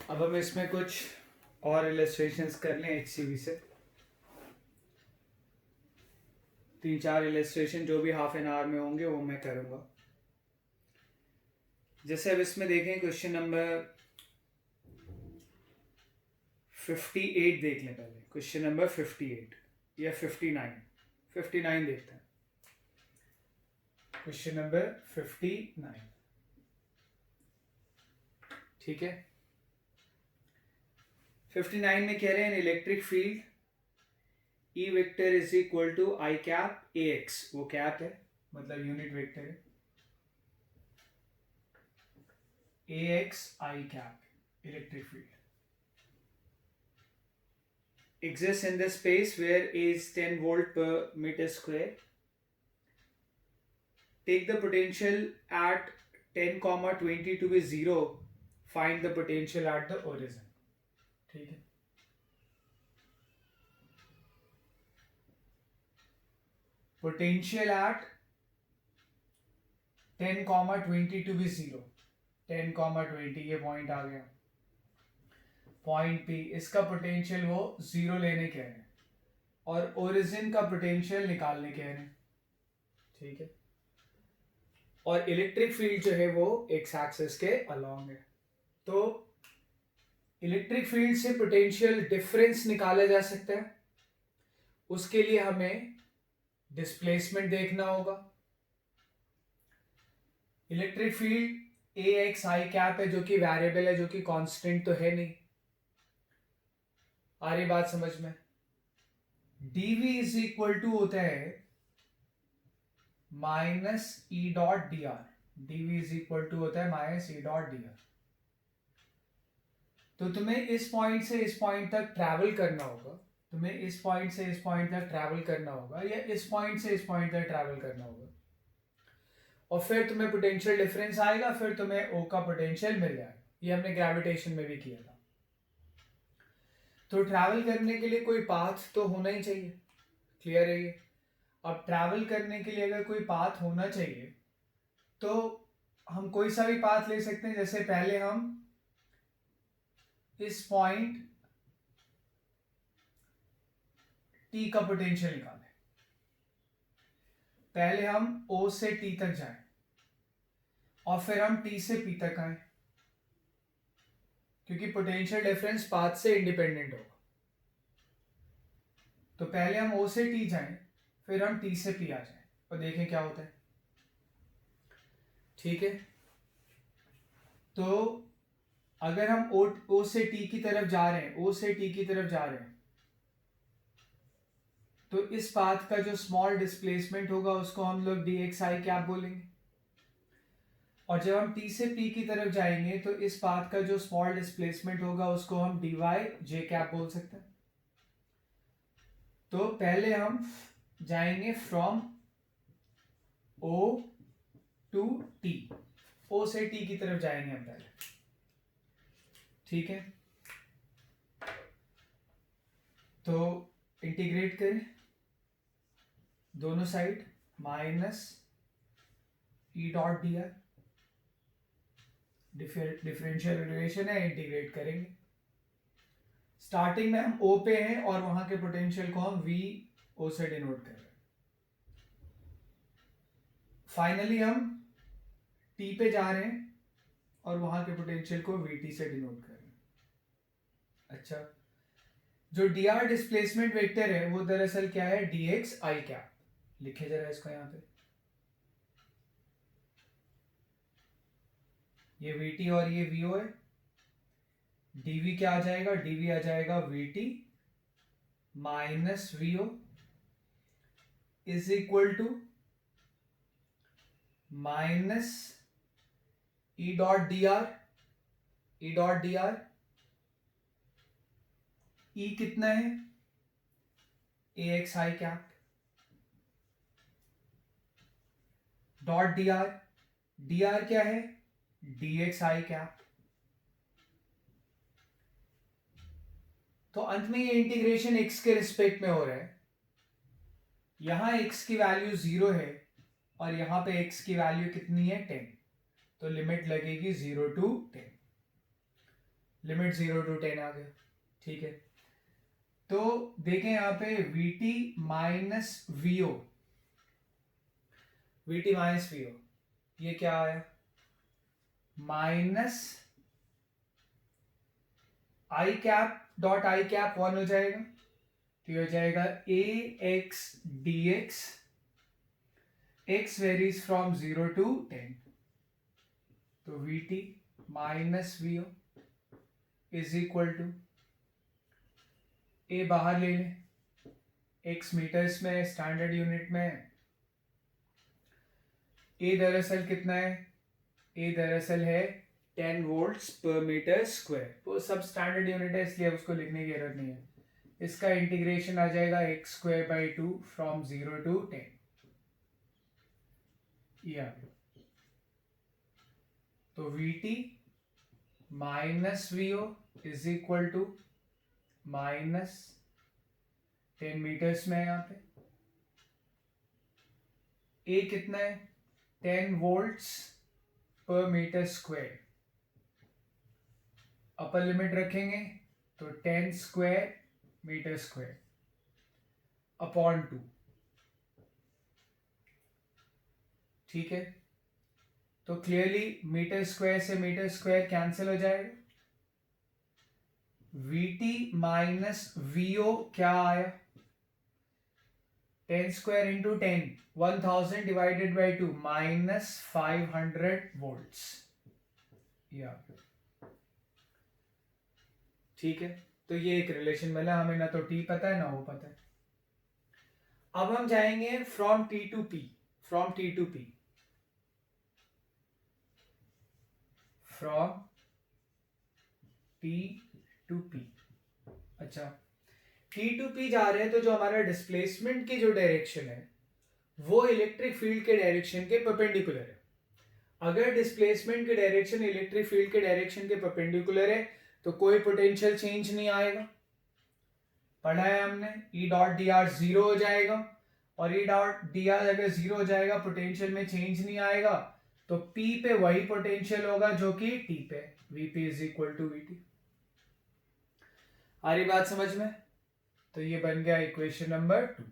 अब हम इसमें कुछ और इलस्ट्रेशंस कर लें HCV से। 3-4 इलस्ट्रेशन जो भी हाफ एन आवर में होंगे वो मैं करूँगा। जैसे अब इसमें देखें क्वेश्चन नंबर 58 देख लें पहले। क्वेश्चन नंबर 58 या 59 देखते हैं। क्वेश्चन नंबर 59, ठीक है। 59 में कह रहे हैं electric field E vector is equal to I cap AX, वो कैप है मतलब यूनिट वेक्टर है, AX I cap electric field exists in the space where A is 10 volt per meter square. Take the potential at 10, 20 to be 0. Find the potential at the origin. ठीक है। Potential at 10, 20 to be 0. 10, 20 ये point आ गया। Point P इसका potential वो 0 लेने कह रहे हैं और ओरिजिन का पोटेंशियल निकालने कह रहे हैं, ठीक है। और इलेक्ट्रिक फील्ड जो है वो एक्स एक्सिस के अलोंग है। तो इलेक्ट्रिक फील्ड से पोटेंशियल डिफरेंस निकाला जा सकता है। उसके लिए हमें डिस्प्लेसमेंट देखना होगा। Electric field AX I cap है जो कि वेरिएबल है, जो कि कांस्टेंट तो है नहीं। आ रही बात समझ में? dV इज इक्वल टू होता है minus E dot D R. dV is equal to होता है minus E dot D R. तो तुम्हें इस पॉइंट से इस पॉइंट तक ट्रैवल करना होगा, तुम्हें इस पॉइंट से इस पॉइंट तक ट्रैवल करना होगा या इस पॉइंट से इस पॉइंट तक ट्रैवल करना होगा, और फिर तुम्हें पोटेंशियल डिफरेंस आएगा, फिर तुम्हें O का पोटेंशियल मिल जाएगा। ये हमने ग्रेविटेशन में भी किया था। तो ट्रैवल करने के लिए कोई पाथ तो होना ही चाहिए, क्लियर है ये। अब ट्रैवल करने के लिए अगर कोई पाथ होना चाहिए तो हम कोई सा भी पाथ ले सकते हैं। जैसे पहले हम इस पॉइंट T का पोटेंशियल निकालें। पहले हम O से T तक जाएं और फिर हम T से P तक आए, क्योंकि पोटेंशियल डिफरेंस पाथ से इंडिपेंडेंट होगा। तो पहले हम O से T जाएं, फिर हम T से P आ जाएं और देखें क्या होता है, ठीक है। तो अगर हम O से T की तरफ जा रहे हैं, O से T की तरफ जा रहे हैं, तो इस पाथ का जो स्मॉल डिस्प्लेसमेंट होगा उसको हम लोग dx आई कैप बोलेंगे। और जब हम T से P की तरफ जाएंगे तो इस पाथ का जो स्मॉल डिस्प्लेसमेंट होगा उसको हम dy j कैप बोल सकते हैं। तो पहले हम जाएंगे from O to T, O से T की तरफ जाएंगे हम पहले, ठीक है। तो इंटीग्रेट करें दोनों side, minus E dot D are, differential relation है, इंटीग्रेट करेंगे। स्टार्टिंग में हम O पे हैं और वहां के पोटेंशियल को हम VO से डिनोट कर रहे हैं। फाइनली हम T पे जा रहे हैं और वहां के पोटेंशियल को VT से डिनोट कर रहे हैं। अच्छा, जो dr डिस्प्लेसमेंट वेक्टर है वो दरअसल क्या है, dx आई कैप। लिखे जरा इसको यहां पे, ये VT और ये VO है। dv क्या आ जाएगा, dv आ जाएगा VT minus VO is equal to minus E dot D R. E dot D R, E कितना है, AX I cap dot D R, D R क्या है, DX आई कैप। तो अंत में ये इंटीग्रेशन x के रिस्पेक्ट में हो रहा है। यहां x की वैल्यू 0 है और यहां पे x की वैल्यू कितनी है, 10। तो लिमिट लगेगी 0 to 10। लिमिट 0 to 10 आ गया, ठीक है। तो देखें यहाँ पे Vt minus VO, Vt minus VO, ये क्या आया, minus I cap dot I cap 1 हो जाएगा, तो ये हो जाएगा A X D X, X varies from 0 to 10, तो Vt minus VO is equal to, A बाहर ले लें, एक्स मीटर्स में, स्टैंडर्ड यूनिट में, ए दरअसल कितना है, ए दरअसल है 10 वोल्ट्स पर मीटर स्क्वायर, वो सब स्टैंडर्ड यूनिट है इसलिए उसको लिखने की जरूरत नहीं है। इसका इंटीग्रेशन आ जाएगा X square by 2 from 0 to 10, ये आ गया। तो Vt minus VO is equal to minus 10 metres में है यहाँ पे, ए कितना है 10 वोल्ट्स पर मीटर स्क्वायर, अपर लिमिट रखेंगे तो 10 स्क्वायर मीटर स्क्वायर अपॉन 2, ठीक है। तो क्लियरली मीटर स्क्वायर से मीटर स्क्वायर कैंसिल हो जाएगा, Vt माइनस वीओ क्या आया, 10 square into 10, 1000 divided by 2, minus 500 volts, या ठीक है। तो ये एक रिलेशन मिला हमें, ना तो टी पता है ना वो पता है। अब हम जाएंगे from T to P, from T to P, from T to P. अच्छा, टी टू पी जा रहे हैं तो जो हमारा डिस्प्लेसमेंट की जो डायरेक्शन है वो इलेक्ट्रिक फील्ड के डायरेक्शन के परपेंडिकुलर है। अगर डिस्प्लेसमेंट की डायरेक्शन इलेक्ट्रिक फील्ड के डायरेक्शन के परपेंडिकुलर है तो कोई पोटेंशियल चेंज नहीं आएगा, पढ़ा है हमने, ई डॉट डी आर जीरो हो जाएगा, और ई डॉट डी आर अगर जीरो हो जाएगा पोटेंशियल में चेंज नहीं आएगा, तो पी पे वही पोटेंशियल होगा जो कि टी पे, VP is equal to VT. आ रही बात समझ में? तो ये बन गया इक्वेशन नंबर 2,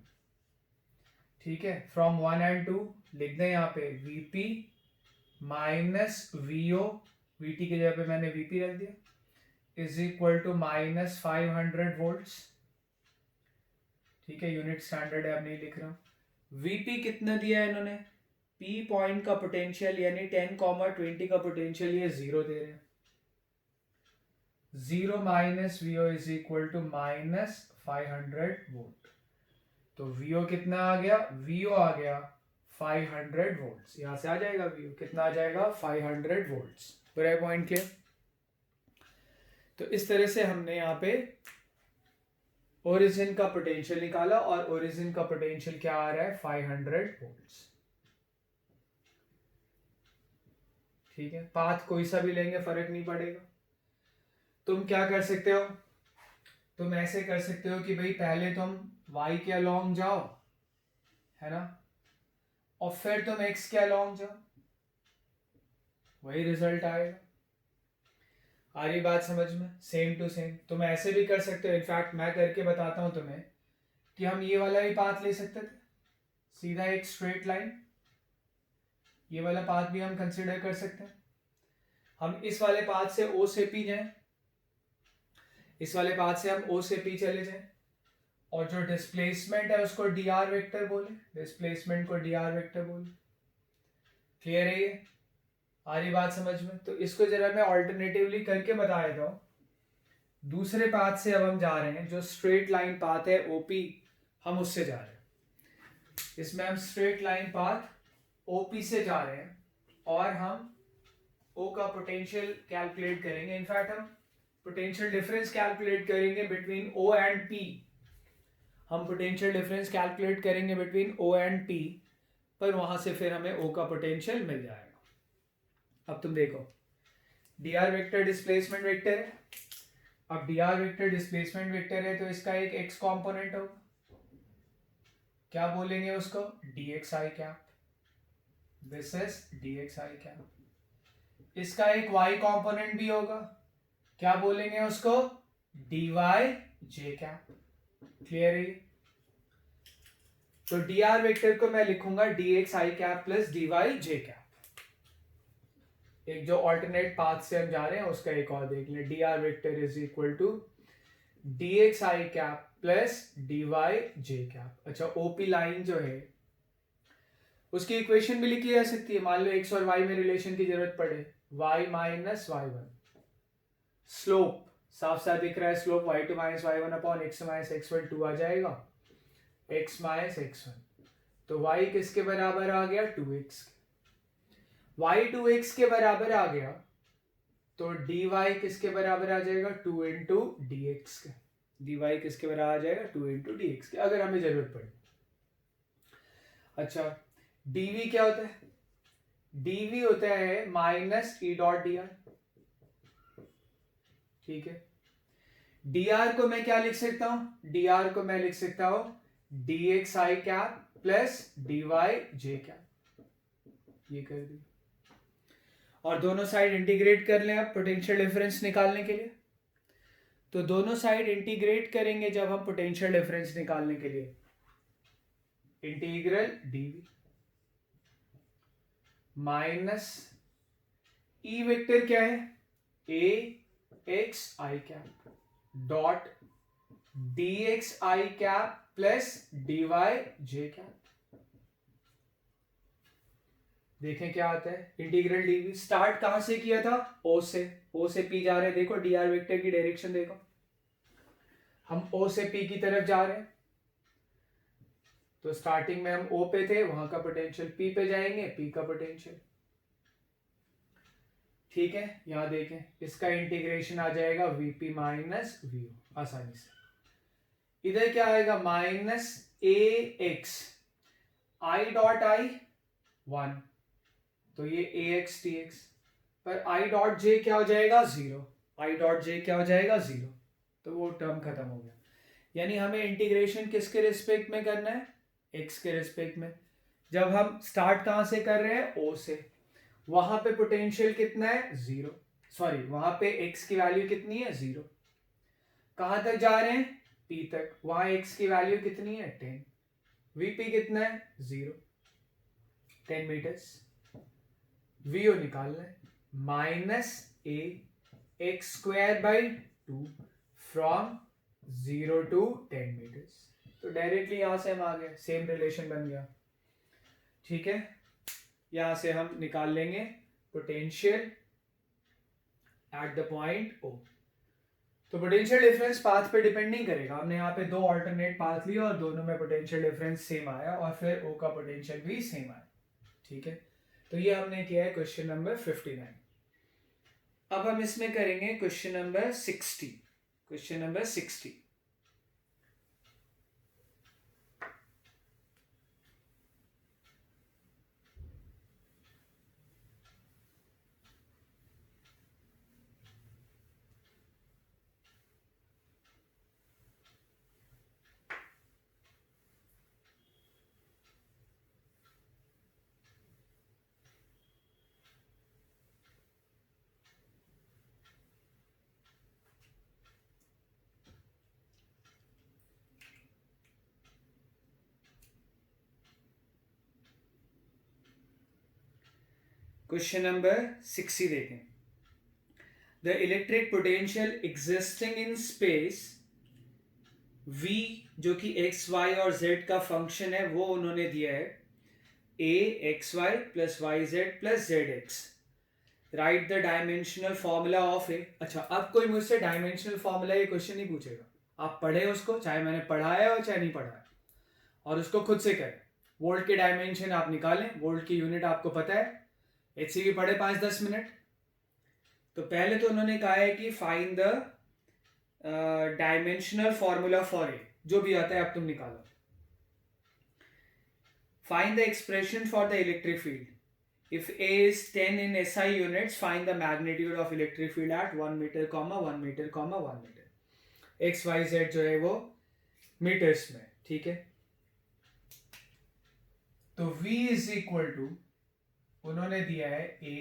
ठीक है। फ्रॉम 1 and 2 लिख दें यहाँ पे वीपी माइनस वीओ, वीटी की जगह पे मैंने वीपी रख दिया, is equal to minus 500 volts, ठीक है। यूनिट स्टैंडर्ड है, अब नहीं लिख रहा हूं। वीपी कितना दिया है इन्होंने, पी पॉइंट का पोटेंशियल यानी 10, 20 का पोटेंशियल ये 0 दे रहे हैं, 0 minus VO is equal to minus 500 volt. तो वीओ कितना आ गया, वीओ आ गया 500 वोल्ट्स, यहां से आ जाएगा वीओ कितना आ जाएगा 500 वोल्ट्स। पूरा पॉइंट क्लियर? तो इस तरह से हमने यहाँ पे ओरिजिन का पोटेंशियल निकाला, और ओरिजिन का पोटेंशियल क्या आ रहा है 500 वोल्ट्स, ठीक है। पाथ कोई सा भी लेंगे फर्क नहीं पड़ेगा। तुम क्या कर सकते हो, तुम ऐसे कर सकते हो कि भाई पहले तुम y के अलोंग जाओ, है ना, और फिर तुम x के अलोंग जाओ, वही रिजल्ट आएगा। आ रही बात समझ में? सेम टू सेम तुम ऐसे भी कर सकते हो, इनफैक्ट मैं करके बताता हूं तुम्हें कि हम ये वाला भी पाथ ले सकते थे, सीधा एक स्ट्रेट लाइन, ये वाला पाथ भी हम कंसिडर कर सकते हैं। हम इस वाले पाथ से O से P जाएं, इस वाले पाथ से हम O से P चले जाएं, और जो डिस्प्लेसमेंट है उसको dr वेक्टर बोले, डिस्प्लेसमेंट को dr वेक्टर बोले। क्लियर है ये? आ रही बात समझ में? तो इसको जरा मैं ऑल्टरनेटिवली करके बता देता हूं। दूसरे पाथ से अब हम जा रहे हैं, जो स्ट्रेट लाइन पाथ है ओपी, हम उससे जा रहे हैं। इसमें हम स्ट्रेट लाइन पाथ ओपी से जा रहे हैं, और हम ओ का पोटेंशियल कैलकुलेट करेंगे। इनफैक्ट हम पोटेंशियल डिफरेंस कैलकुलेट करेंगे बिटवीन ओ एंड पी, हम पोटेंशियल डिफरेंस कैलकुलेट करेंगे बिटवीन ओ एंड पी, पर वहां से फिर हमें ओ का पोटेंशियल मिल जाएगा। अब तुम देखो, dr वेक्टर डिस्प्लेसमेंट वेक्टर है, अब dr वेक्टर डिस्प्लेसमेंट वेक्टर है तो इसका एक x कंपोनेंट होगा, क्या बोलेंगे उसको, dxi cap, this is dxi cap. इसका एक y कंपोनेंट भी होगा, क्या बोलेंगे उसको, डी वाई जे कैप। क्लियर है? तो डी आर वेक्टर को मैं लिखूंगा डी एक्स आई कैप प्लस डी वाई जे कैप। एक जो ऑल्टरनेट पाथ से हम जा रहे हैं उसका एक और देख लें। D R vector is equal to D x I cap plus D Y J cap. अच्छा, ओपी लाइन जो है उसकी इक्वेशन भी लिखी जा सकती है। मान लो एक्स और वाई में रिलेशन की जरूरत पड़े, Y minus Y one, slope साफ साफ दिख रहा है, slope Y two minus Y one upon X minus X one two आ जाएगा, एक्स माइनस एक्स वन। तो वाई किसके बराबर आ गया, 2x। वाई 2x के बराबर आ गया तो dy किसके बराबर आ जाएगा, 2 इंटू डी एक्स के। dy किसके बराबर आ जाएगा, 2 इंटू डी एक्स के, अगर हमें जरूरत पड़े। अच्छा, dv क्या होता है, dv होता है minus E dot D are. ठीक है, dr को मैं क्या लिख सकता हूं, dr को मैं लिख सकता हूं dx आई कैप प्लस dy जे कैप। ये कर दी, और दोनों साइड इंटीग्रेट कर लें आप पोटेंशियल डिफरेंस निकालने के लिए। तो दोनों साइड इंटीग्रेट करेंगे जब हम पोटेंशियल डिफरेंस निकालने के लिए, integral dv minus E vector क्या है, a x i cap dot d x I cap plus D Y J cap. देखें क्या आता है, इंटीग्रल डीवी। स्टार्ट कहां से किया था, ओ से। ओ से पी जा रहे हैं, देखो डी आर वेक्टर की डायरेक्शन देखो, हम ओ से पी की तरफ जा रहे हैं। तो स्टार्टिंग में हम ओ पे थे, वहां का पोटेंशियल पी पे जाएंगे, पी का पोटेंशियल। ठीक है, यहां देखें इसका इंटीग्रेशन आ जाएगा वीपी माइनस वीओ आसानी से। इधर क्या आएगा, minus a x I dot I one, तो ये ए एक्स टी एक्स, पर आई डॉट जे क्या हो जाएगा, जीरो। आई डॉट जे क्या हो जाएगा, जीरो। तो वो टर्म खत्म हो गया। यानी हमें इंटीग्रेशन किसके रिस्पेक्ट में करना है, एक्स के रिस्पेक्ट में। जब हम स्टार्ट कहां से कर रहे हैं, ओ से, वहां पे पोटेंशियल कितना है, जीरो। सॉरी, वहां पे एक्स की वैल्यू कितनी है, जीरो। कहां तक जा रहे हैं, पी तक, वहां एक्स की वैल्यू कितनी है, 10। वीपी कितना है, जीरो, 10 मीटर्स। वीओ निकालना है, minus a x square by 2 from 0 to 10 metres. तो डायरेक्टली यहां से हम आ गए, सेम रिलेशन बन गया। ठीक है, यहां से हम निकाल लेंगे potential at the point O. तो पोटेंशियल डिफरेंस पाथ पे डिपेंड नहीं करेगा। हमने यहाँ पे दो ऑल्टरनेट पाथ लिए और दोनों में पोटेंशियल डिफरेंस सेम आया और फिर ओ का पोटेंशियल भी सेम आया। ठीक है, तो ये हमने किया है क्वेश्चन नंबर 59। अब हम इसमें करेंगे question number 60। Question number 60, question number 60 देखें। The electric potential existing in space v, जो कि एक्स वाई और z का फंक्शन है, वो उन्होंने दिया है a x Y plus Y Z plus Z X. Right the dimensional formula of A. अच्छा, अब कोई मुझसे डायमेंशनल फॉर्मूला ये क्वेश्चन नहीं पूछेगा, आप पढ़े उसको, चाहे मैंने पढ़ाया हो चाहे नहीं पढ़ाया, और उसको खुद से करें। वोल्ट के डायमेंशन आप निकालें, वोल्ट की यूनिट आपको पता है, एचसीवी पढ़े 5-10 मिनट। तो पहले तो उन्होंने कहा है कि find the dimensional formula for a, जो भी आता है अब तुम निकालो। Find the expression for the electric field if A is 10 in SI units, find the magnitude of electric field at 1 meter, 1 meter, 1 meter. X y z जो है वो मीटर्स में। ठीक है, तो V इज इक्वल टू, उन्होंने दिया है a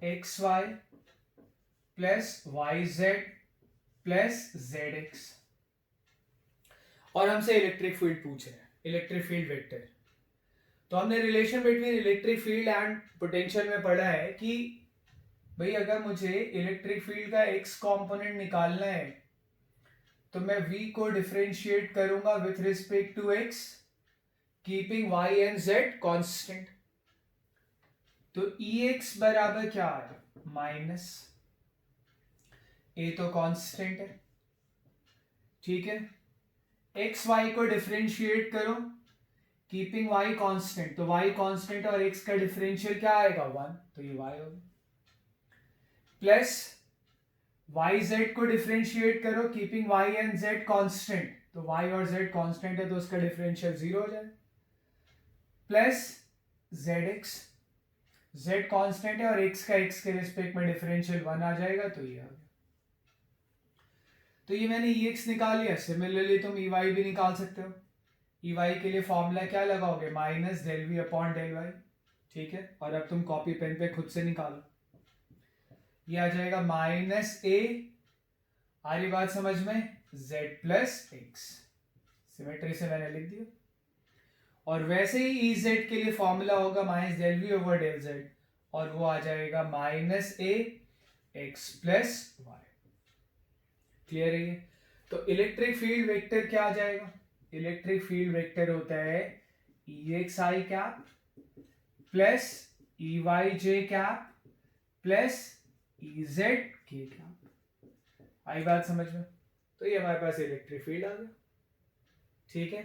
x Y plus Y Z plus Z x. और हमसे इलेक्ट्रिक फील्ड पूछ रहे हैं, इलेक्ट्रिक फील्ड वेक्टर। तो हमने relation between electric field and potential में पढ़ा है कि भाई अगर मुझे इलेक्ट्रिक फील्ड का एक्स कंपोनेंट निकालना है तो मैं v को डिफरेंशिएट करूंगा with respect to x, keeping y and z constant. तो ex बराबर क्या है, माइनस a तो कांस्टेंट है, ठीक है। x y को डिफरेंशिएट करो, कीपिंग y कांस्टेंट, तो y कांस्टेंट और x का डिफरेंशियल क्या आएगा 1, तो ये y होगा। प्लस वाई जेड को डिफरेंशिएट करो, keeping y and z constant, तो वाई और जेड कांस्टेंट है तो उसका डिफरेंशियल 0 हो जाए। Plus Z x, z constant है और एक्स का एक्स के रिस्पेक्ट में डिफरेंशियल 1 आ जाएगा, तो ये आ गया। तो ये मैंने ई एक्स निकाल लिया। सिमिलरली तुम ई वाई भी निकाल सकते हो। ई वाई के लिए फॉर्मूला क्या लगाओगे, minus del V upon del y, ठीक है। और अब तुम कॉपी पेन पे खुद से निकालो, ये आ जाएगा माइनस ए, आ रही बात समझ में, z प्लस एक्स, सिमेट्री से मैंने लिख दिया। और वैसे ही ई जेड के लिए फॉर्मूला होगा minus del V over del z, और वो आ जाएगा minus a x plus y. Clear है ये? तो इलेक्ट्रिक फील्ड वेक्टर क्या आ जाएगा, इलेक्ट्रिक फील्ड वेक्टर होता है ई एक्स आई कैप प्लस ई वाई जे कैप प्लस EZ के कैप। आई बात समझ में? तो ये हमारे पास इलेक्ट्रिक फील्ड आ गया, ठीक है।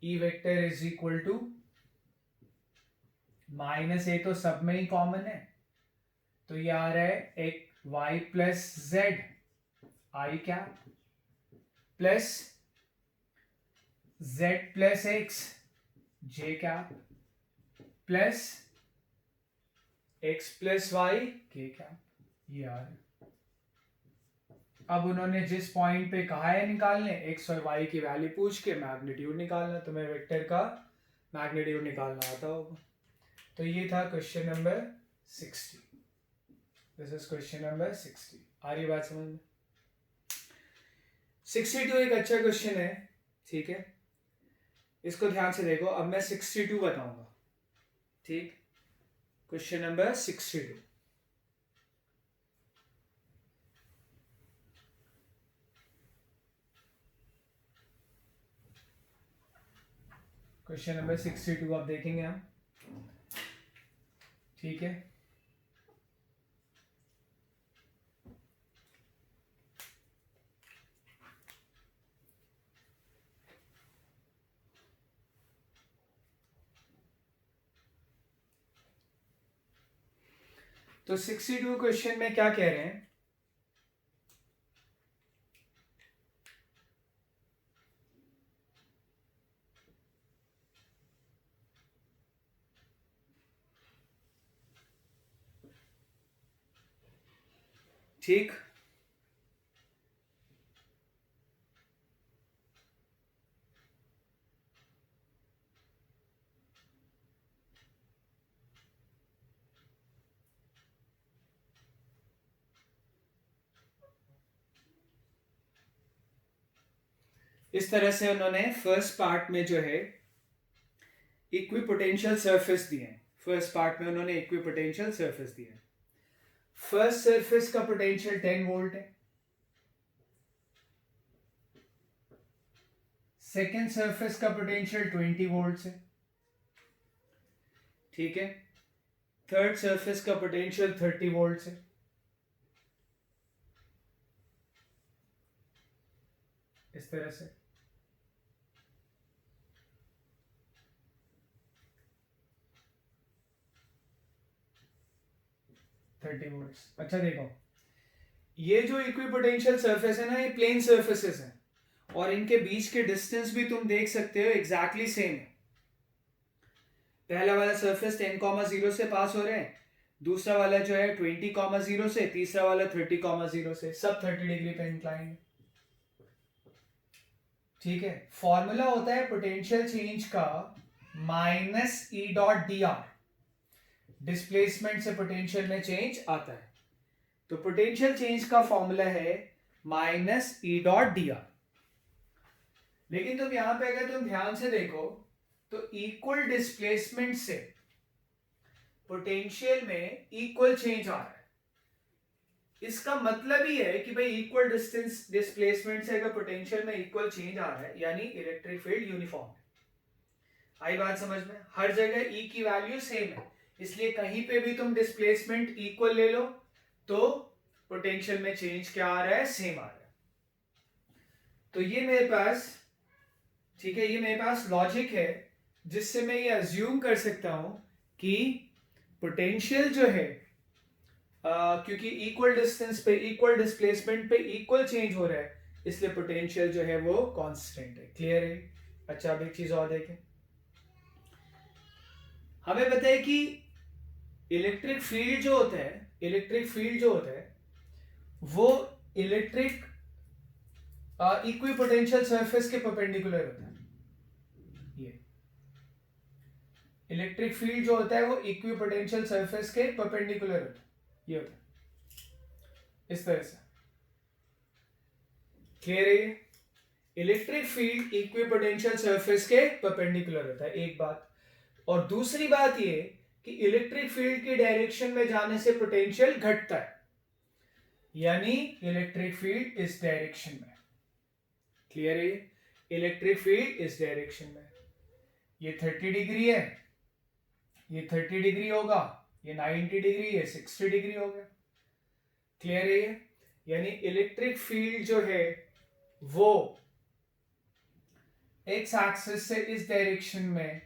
E vector is equal to minus A, तो सब में ही कॉमन है, तो ये आ रहा है एक y plus z i cap plus z plus x j cap plus x plus y k cap, ये आ रहा है। अब उन्होंने जिस पॉइंट पे कहा है निकालने, x और y की वैल्यू पूछ के मैग्नीट्यूड निकालना, तो मैं वेक्टर का मैग्नीट्यूड निकालना आता होगा। तो ये था question number 60। This is question number 60। आ रही बात समझ में? 62 एक अच्छा क्वेश्चन है, ठीक है, इसको ध्यान से देखो। अब मैं 62 बताऊंगा, ठीक। क्वेश्चन नंबर 62, क्वेश्चन नंबर 62 अब देखेंगे हम, ठीक है। तो 62 क्वेश्चन में क्या कह रहे हैं, ठीक। इस तरह से उन्होंने फर्स्ट पार्ट में जो है इक्विपोटेंशियल सरफेस दिए हैं। फर्स्ट पार्ट में उन्होंने इक्विपोटेंशियल सरफेस दिए हैं। फर्स्ट सरफेस का पोटेंशियल 10 वोल्ट है, सेकेंड सरफेस का पोटेंशियल 20 वोल्ट है, ठीक है। थर्ड सरफेस का पोटेंशियल 30 वोल्ट है, इस तरह से। अच्छा देखो, ये जो इक्विपोटेंशियल सरफेस है ना, ये प्लेन सरफेसेस हैं, और इनके बीच के डिस्टेंस भी तुम देख सकते हो एग्जैक्टली सेम है। पहला वाला सरफेस 10,0 से पास हो रहे हैं, दूसरा वाला जो है 20,0 से, तीसरा वाला 30,0 से, सब 30 डिग्री पे इंक्लाइन है, ठीक है। फॉर्मूला होता है पोटेंशियल चेंज का माइनस E.dr, डिस्प्लेसमेंट से पोटेंशियल में चेंज आता है। तो पोटेंशियल चेंज का फॉर्मूला है minus E dot D are. लेकिन तुम यहां पे अगर तुम ध्यान से देखो तो इक्वल डिस्प्लेसमेंट से पोटेंशियल में इक्वल चेंज आ रहा है। इसका मतलब ही है कि भाई इक्वल डिस्टेंस डिस्प्लेसमेंट से अगर पोटेंशियल में इक्वल चेंज आ रहा है यानी इलेक्ट्रिक फील्ड यूनिफॉर्म है। आई बात समझ में? हर जगह ई की वैल्यू सेम है, इसलिए कहीं पे भी तुम डिस्प्लेसमेंट इक्वल ले लो तो पोटेंशियल में चेंज क्या आ रहा है? सेम आ रहा है। तो ये मेरे पास, ठीक है, ये मेरे पास लॉजिक है जिससे मैं ये अज्यूम कर सकता हूं कि पोटेंशियल जो है क्योंकि इक्वल डिस्टेंस पे इक्वल डिस्प्लेसमेंट पे इक्वल चेंज हो रहा है, इसलिए पोटेंशियल जो है वो कांस्टेंट है। क्लियर है? अच्छा, अब एक चीज और देखें। हमें पता है कि इलेक्ट्रिक फील्ड जो होता है वो इलेक्ट्रिक इक्विपोटेंशियल सरफेस के परपेंडिकुलर होता है। ये इलेक्ट्रिक फील्ड जो होता है वो इक्विपोटेंशियल सरफेस के परपेंडिकुलर होता है। ये होता है इस तरह से। क्लियर है? इलेक्ट्रिक फील्ड इक्विपोटेंशियल सरफेस के परपेंडिकुलर होता है, एक बात। और दूसरी बात ये कि इलेक्ट्रिक फील्ड की डायरेक्शन में जाने से पोटेंशियल घटता है, यानी इलेक्ट्रिक फील्ड इस डायरेक्शन में। क्लियर है? इलेक्ट्रिक फील्ड इस डायरेक्शन में। ये 30 डिग्री है, ये 30 डिग्री होगा, ये 90 डिग्री, ये 60 डिग्री हो गया। क्लियर है? यानी इलेक्ट्रिक फील्ड जो है वो एक्स एक्सिस से इस डायरेक्शन में,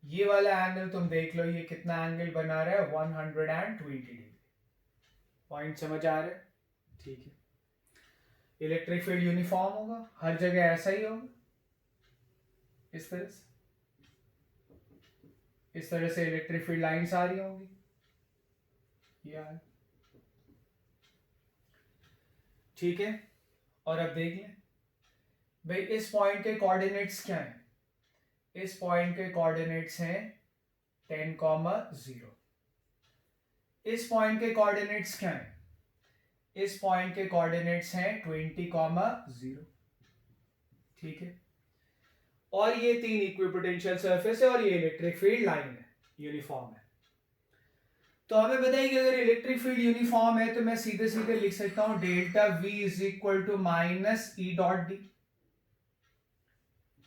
ये वाला एंगल तुम देख लो, ये कितना एंगल बना रहा है? 120 डिग्री। पॉइंट समझ आ रहा है? ठीक है। इलेक्ट्रिक फील्ड यूनिफॉर्म होगा, हर जगह ऐसा ही होगा, इस तरह से। इस तरह से इलेक्ट्रिक फील्ड लाइंस आ रही होंगी यार। ठीक है, और अब देख लें भाई इस पॉइंट के कोऑर्डिनेट्स क्या हैं? इस पॉइंट के कोऑर्डिनेट्स हैं 10,0। इस पॉइंट के कोऑर्डिनेट्स क्या हैं? इस पॉइंट के कोऑर्डिनेट्स हैं 20,0। ठीक है, और ये 3 इक्विपोटेंशियल सरफेस है और ये इलेक्ट्रिक फील्ड लाइन है, यूनिफॉर्म है। तो हमें बताइए कि अगर इलेक्ट्रिक फील्ड यूनिफॉर्म है तो मैं सीधे सीधे लिख सकता हूं delta V is equal to minus E dot d.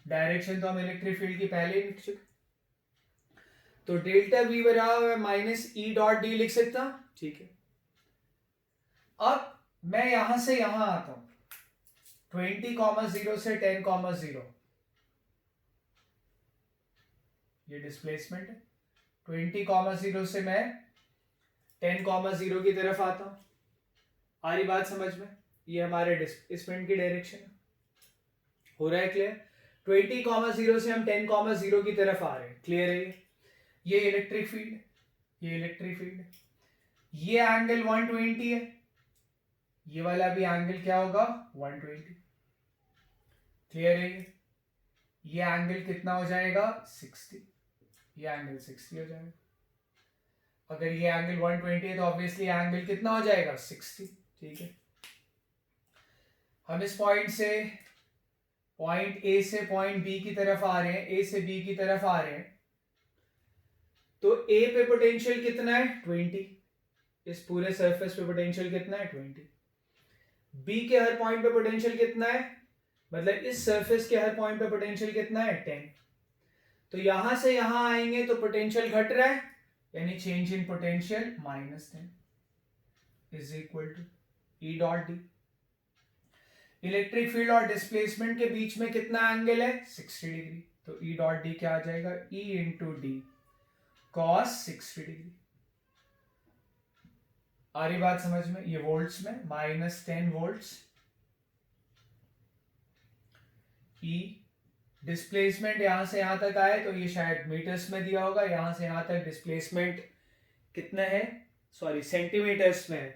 Direction तो हम इलेक्ट्रिक फील्ड की पहले ही लिख चुके, तो डेल्टा V बराबर माइनस ई डॉट डी लिख सकता हूं। ठीक है, अब मैं यहां से यहां आता हूं, 20,0 से 10,0, ये डिस्प्लेसमेंट है। 20,0 से मैं 10,0 की तरफ आता हूं। आ रही बात समझ में? ये हमारे डिस्प्लेसमेंट की डायरेक्शन है। हो रहा है क्लियर? 20,0 से हम 10,0 की तरफ आ रहे हैं। क्लियर है? ये इलेक्ट्रिक फील्ड, ये इलेक्ट्रिक फील्ड, ये एंगल 120 है, ये वाला भी एंगल क्या होगा? 120। क्लियर है? ये एंगल कितना हो जाएगा? 60। ये एंगल 60 हो जाएगा। अगर ये एंगल 120 है तो ऑब्वियसली एंगल कितना हो जाएगा? 60। ठीक है, हम इस पॉइंट से, पॉइंट ए से पॉइंट बी की तरफ आ रहे हैं, ए से बी की तरफ आ रहे हैं, तो ए पे पोटेंशियल कितना है? 20। इस पूरे सरफेस पे पोटेंशियल कितना है? 20। बी के हर पॉइंट पे पोटेंशियल कितना है? मतलब इस सरफेस के हर पॉइंट पे पोटेंशियल कितना है? 10। तो यहां से यहां आएंगे तो पोटेंशियल घट रहा है, यानी change in potential -10 is equal to E dot d. Electric field और डिस्प्लेसमेंट के बीच में कितना एंगल है? 60 डिग्री। तो ई डॉट डी क्या आ जाएगा? E into D cos 60 degree. आ रही बात समझ में? ये वोल्ट्स में, -10 वोल्ट्स। ई डिस्प्लेसमेंट यहां से यहां तक आए तो ये शायद मीटर्स में दिया होगा, यहां से यहां तक डिस्प्लेसमेंट कितना है? सॉरी, सेंटीमीटर्स में है।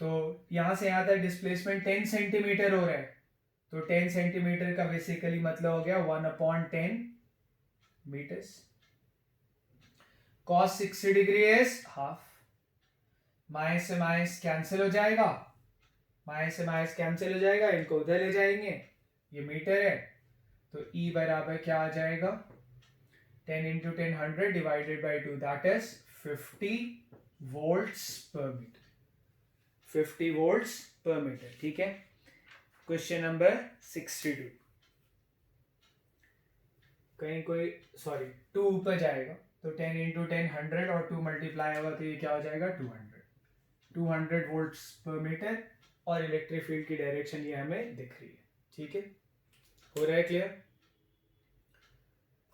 तो यहां से यहां तक डिस्प्लेसमेंट 10 सेंटीमीटर हो रहा है, तो 10 सेंटीमीटर का बेसिकली मतलब हो गया 1/10 metres. cos 60 degree is half, minus से माइनस कैंसिल हो जाएगा, माइनस से माइनस कैंसिल हो जाएगा, इनको उधर ले जाएंगे, ये मीटर है, तो E बराबर क्या आ जाएगा 10 into 10 100 divided by 2 that is 50 volts पर मीटर, 50 वोल्ट्स पर मीटर। ठीक है, क्वेश्चन नंबर 62। कहीं कोई सॉरी 2 ऊपर जाएगा तो 10 इंटू 10 100 और 2 मल्टीप्लाई होगा तो ये क्या हो जाएगा 200 वोल्ट्स पर मीटर, और इलेक्ट्रिक फील्ड की डायरेक्शन ये हमें दिख रही है। ठीक है, हो रहा है क्लियर?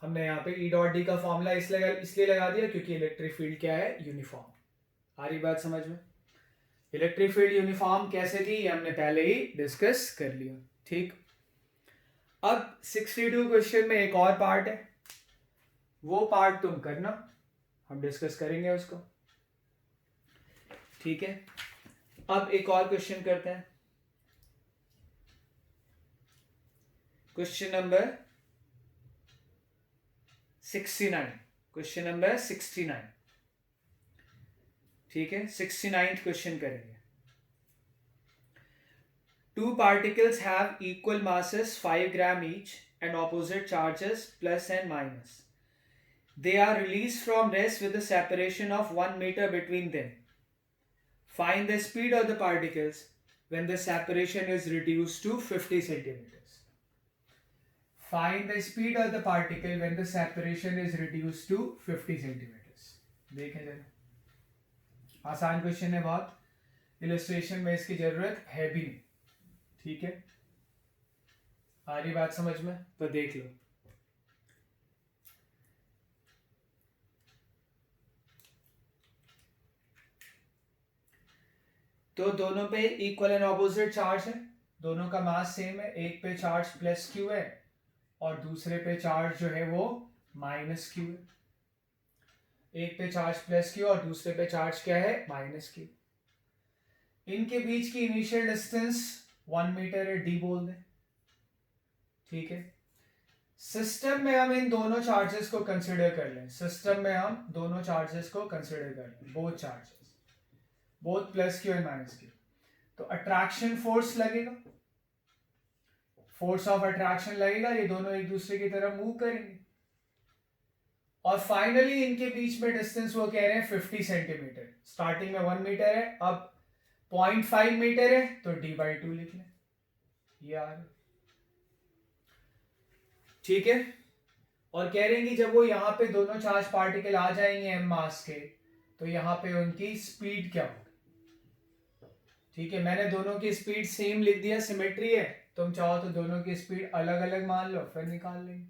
हमने यहाँ पे E डॉट डी का फॉर्मूला इसलिए लगा दिया क्योंकि इलेक्ट्रिक फील्ड क्या है, यूनिफॉर्म। आ रही बात समझ में? इलेक्ट्रिक फील्ड यूनिफॉर्म कैसे थी ये हमने पहले ही डिस्कस कर लिया। ठीक, अब 62 क्वेश्चन में एक और पार्ट है, वो पार्ट तुम करना, हम डिस्कस करेंगे उसको। ठीक है, अब एक और क्वेश्चन करते हैं, क्वेश्चन नंबर 69, क्वेश्चन नंबर 69। ठीक है, 69th क्वेश्चन करेंगे। Two particles have equal masses 5 gram each and opposite charges plus and minus. They are released from rest with a separation of 1 meter between them. Find the speed of the particles when the separation is reduced to 50 centimeters. Find the speed of the particle when the separation is reduced to 50 centimeters. देखें जरा, आसान question है बहुत, illustration में इसकी जरूरत है भी नहीं। ठीक है, आ रही बात समझ में? तो देख लो, तो दोनों पे इक्वल एंड ऑपोजिट चार्ज है, दोनों का मास सेम है, एक पे चार्ज प्लस क्यू है और दूसरे पे चार्ज जो है वो माइनस क्यू है। एक पे चार्ज प्लस क्यू और दूसरे पे चार्ज क्या है, माइनस क्यू। इनके बीच की इनिशियल डिस्टेंस 1 मीटर है, डी बोल दें। ठीक है, सिस्टम में हम इन दोनों चार्जेस को कंसिडर कर लें, सिस्टम में हम दोनों चार्जेस को कंसिडर कर लें, both charges, both plus Q and minus Q. तो अट्रैक्शन फोर्स लगेगा, फोर्स ऑफ अट्रैक्शन लगेगा, ये दोनों एक दूसरे की तरफ मूव करेंगे, और फाइनली इनके बीच में डिस्टेंस वो कह रहे हैं 50 सेंटीमीटर। स्टार्टिंग में 1 मीटर है, अब 0.5 मीटर है तो d/2 लिख लें, ये आ रहा। ठीक है, और कह रहे हैं कि जब वो यहाँ पे दोनों चार्ज पार्टिकल आ जाएंगे एम मास के, तो यहाँ पे उनकी स्पीड क्या होगी। ठीक है, मैंने दोनों की स्पीड सेम लिख दिया, सिमेट्री है, तुम चाहो तो दोनों की स्पीड अलग अलग मान लो, फिर निकाल लेंगे।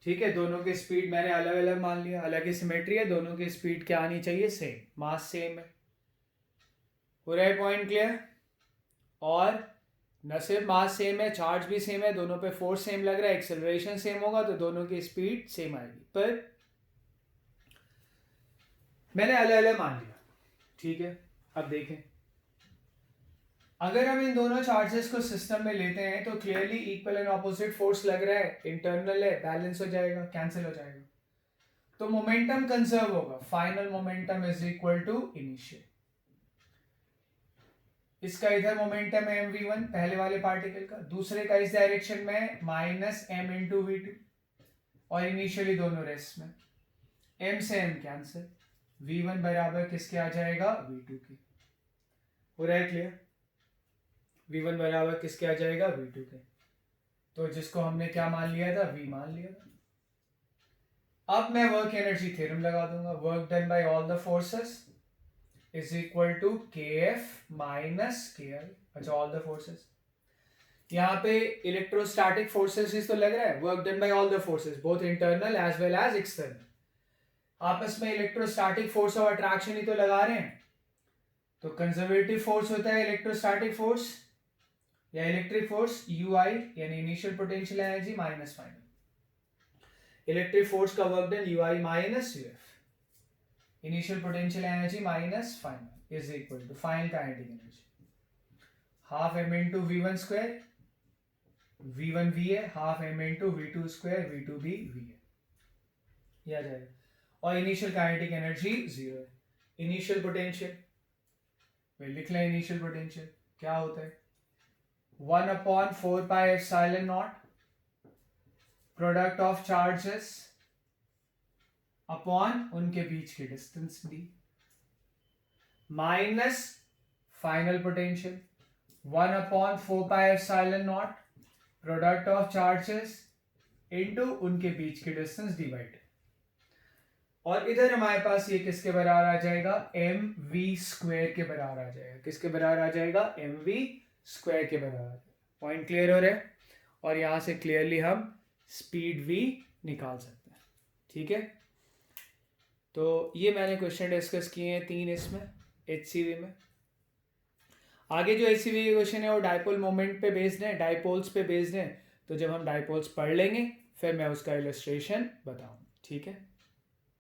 ठीक है, दोनों की स्पीड मैंने अलग अलग मान लिया, अलग ही सिमेट्री है, दोनों की स्पीड क्या आनी चाहिए, सेम, मास सेम है। हो रहा है पॉइंट क्लियर? और न सिर्फ मास सेम है, चार्ज भी सेम है, दोनों पे फोर्स सेम लग रहा है, एक्सेलरेशन सेम होगा तो दोनों की स्पीड सेम आएगी, पर मैंने अलग अलग मान लिया। ठीक है, अब देखें, अगर हम इन दोनों चार्जेस को सिस्टम में लेते हैं तो clearly equal and opposite force लग रहा है, इंटरनल है, बैलेंस हो जाएगा, कैंसिल हो जाएगा, तो मोमेंटम कंजर्व होगा, final momentum is equal to initial. इसका इधर मोमेंटम है mv1 पहले वाले पार्टिकल का, दूसरे का इस डायरेक्शन में माइनस m इंटू v2, और इनिशियली दोनों रेस्ट में, m से m कैंसिल, v1 बराबर किसके आ जाएगा, v2 के। हो रहा है क्लियर? v1 बराबर किसके आ जाएगा, v2 के। तो जिसको हमने क्या मान लिया था, v मान लिया था। अब मैं वर्क एनर्जी थ्योरम लगा दूंगा, work done by all the forces is equal to kf minus ki। अच्छा, ऑल द फोर्सेस, यहाँ पे इलेक्ट्रोस्टैटिक फोर्सेस तो लग रहा है, work done by all the forces both internal as well as external, आपस में इलेक्ट्रोस्टैटिक फोर्स ऑफ अट्रैक्शन ही तो लगा रहे हैं। तो कंजर्वेटिव फोर्स होता है इलेक्ट्रोस्टैटिक फोर्स या इलेक्ट्रिक फोर्स ui, यानी initial potential energy minus final. Electric force का work done ui minus uf, initial potential energy minus final is equal to final kinetic energy, half m into v1 square, v1 v है, half m into v2 square, v2 भी v है, यह आ जाएगा, और initial kinetic energy 0 है। Initial potential, वे लिख लें initial potential क्या होता है 1/4πε0 प्रोडक्ट ऑफ चार्जेस अपॉन उनके बीच की distance D minus final potential 1/4πε0 product of charges into उनके बीच की डिस्टेंस डिवाइड। और इधर हमारे पास ये किसके बराबर आ जाएगा mv² के बराबर आ जाएगा। किसके बराबर आ जाएगा mv² के बराबर। पॉइंट क्लियर हो रहा है। और यहां से क्लियरली हम स्पीड v निकाल सकते हैं। ठीक है, तो ये मैंने क्वेश्चन डिस्कस किए हैं 3 इसमें HCV में। आगे जो HCV के क्वेश्चन है वो डायपोल मोमेंट पे बेस्ड है, डायपोल्स पे बेस्ड है। तो जब हम डायपोल्स पढ़ लेंगे फिर मैं उसका इलस्ट्रेशन बताऊंगा। ठीक है।